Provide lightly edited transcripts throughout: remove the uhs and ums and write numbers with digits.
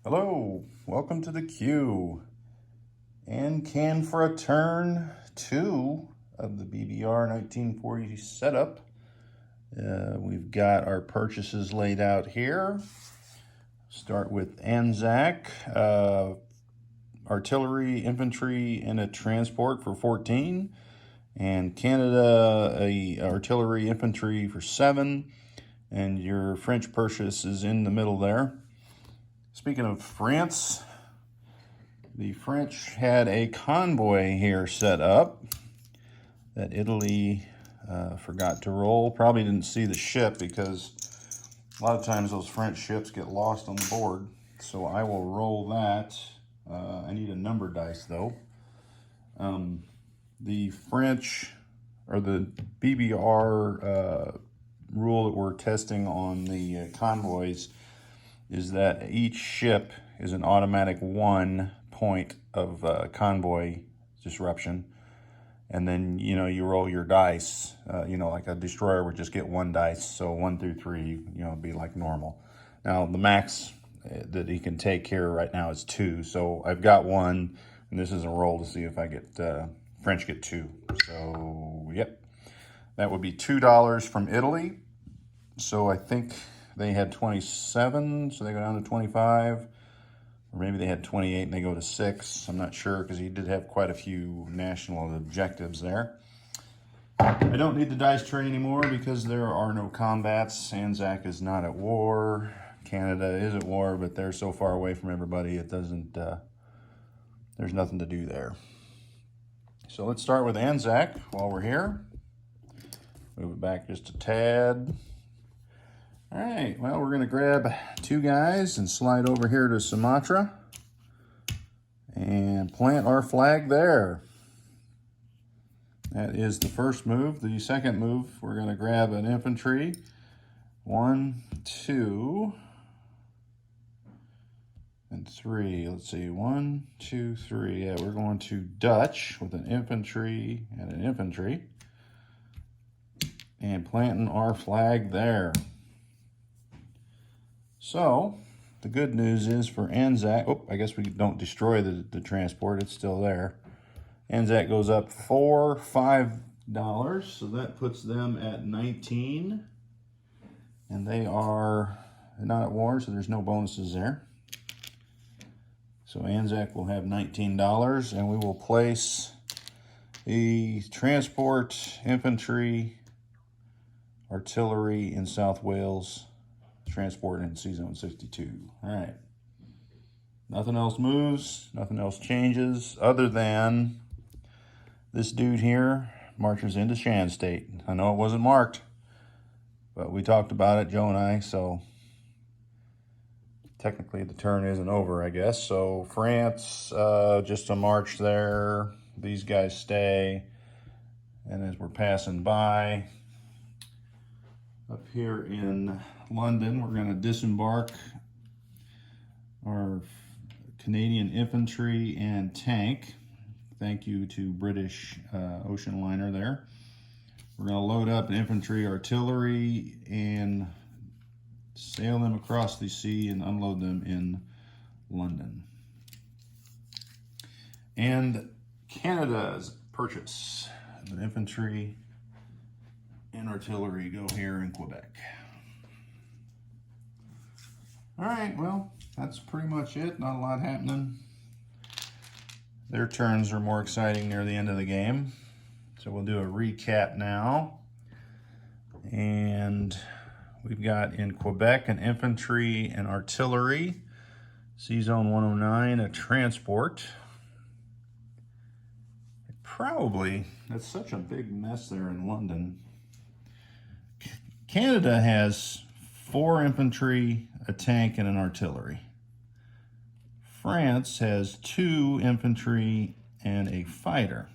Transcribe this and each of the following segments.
Hello, welcome to the queue. AnCanFra turn 2 of the BBR 1940 setup. We've got our purchases laid out here. Start with Anzac, artillery, infantry, and a transport for 14. And Canada, a artillery, infantry for 7. And your French purchase is in the middle there. Speaking of France, the French had a convoy here set up that Italy forgot to roll. Probably didn't see the ship because a lot of times those French ships get lost on the board. So I will roll that. I need a number dice though. The French, or the BBR rule that we're testing on the convoys is that each ship is an automatic 1 point of convoy disruption. And then, you roll your dice. Like a destroyer would just get 1 dice. So 1 through 3, be like normal. Now, the max that he can take here right now is 2. So I've got 1, and this is a roll to see if I get, French get 2. So, yep. That would be $2 from Italy. So I think they had 27, so they go down to 25. Or maybe they had 28 and they go to 6. I'm not sure because he did have quite a few national objectives there. I don't need the dice tray anymore because there are no combats. Anzac is not at war. Canada is at war, but they're so far away from everybody, it doesn't, there's nothing to do there. So let's start with Anzac while we're here. Move it back just a tad. All right, well, we're gonna grab 2 guys and slide over here to Sumatra and plant our flag there. That is the first move. The second move, we're gonna grab an infantry. 1, 2, and 3. Let's see, 1, 2, 3. Yeah, we're going to Dutch with an infantry and an infantry and planting our flag there. So, the good news is for Anzac, I guess we don't destroy the transport, it's still there. Anzac goes up $5, so that puts them at 19. And they are not at war, so there's no bonuses there. So Anzac will have $19, and we will place the transport, infantry, artillery in South Wales, transport in C-Zone 62. All right. Nothing else moves, nothing else changes, other than this dude here marches into Shan State. I know it wasn't marked, but we talked about it, Joe and I, so technically the turn isn't over, I guess. So France, just a march there. These guys stay. And as we're passing by, up here in London, we're going to disembark our Canadian infantry and tank. Thank you to British ocean liner there. We're going to load up infantry, artillery, and sail them across the sea and unload them in London. And Canada's purchase of infantry and artillery go here in Quebec. All right, well, that's pretty much it. Not a lot happening. Their turns are more exciting near the end of the game. So we'll do a recap now. And we've got in Quebec an infantry and artillery. C-Zone 109, a transport. Probably, that's such a big mess there in London. Canada has 4 infantry, a tank, and an artillery. France has 2 infantry and a fighter.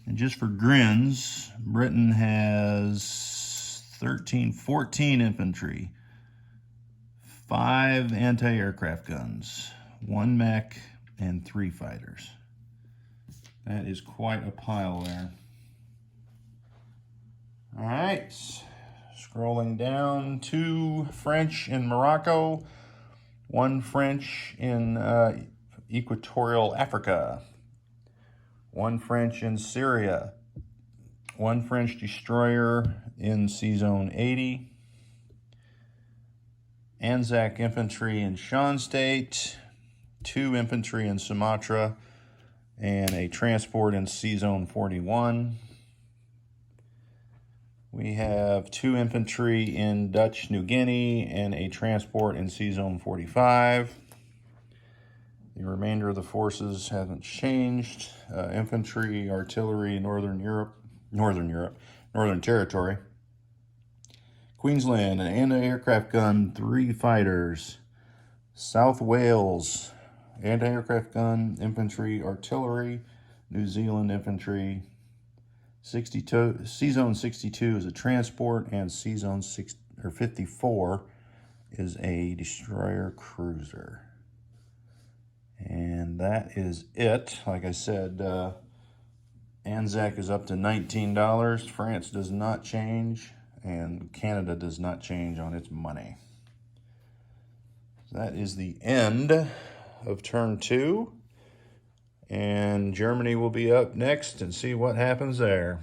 And just for grins, Britain has 14 infantry, 5 anti-aircraft guns, 1 mech, and 3 fighters. That is quite a pile there. All right, scrolling down to French and Morocco. 1 French in Equatorial Africa, 1 French in Syria, 1 French destroyer in Sea Zone 80, Anzac infantry in Shan State, 2 infantry in Sumatra, and a transport in Sea Zone 41. We have 2 infantry in Dutch New Guinea and a transport in Sea Zone 45. The remainder of the forces haven't changed. Infantry, artillery, Northern Territory. Queensland, an anti-aircraft gun, 3 fighters. South Wales, anti-aircraft gun, infantry, artillery. New Zealand infantry. 62, Sea Zone 62 is a transport, and Sea Zone 54 is a destroyer cruiser. And that is it. Like I said, Anzac is up to $19. France does not change, and Canada does not change on its money. That is the end of turn 2. And Germany will be up next and see what happens there.